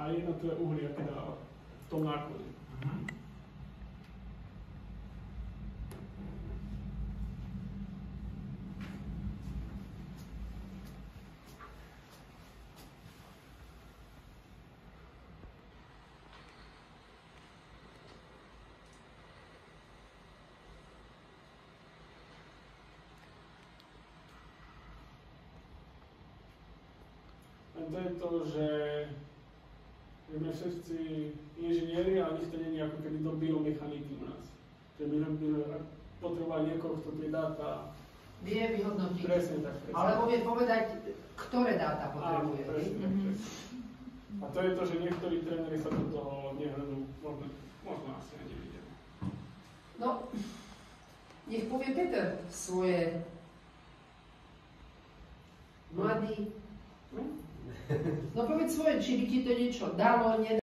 a jednotlivé uhly, aké dáva v tom náklade. To je to, že sme všetci inžinieri, ale nikto nie je ako keby do biomechaniky u nás. Že my potrebovali niekoho, kto tie dáta vie vyhodnotiť. Presne tak. Presne. Alebo vie povedať, ktoré dáta potrebuje. Presne. A to je to, že niektorí tréneri sa do toho nehľadú, možno asi ani nevidia. No, nech povie Peter svoje mladý. No povedz svoje, či by ti to niečo dalo, nedalo.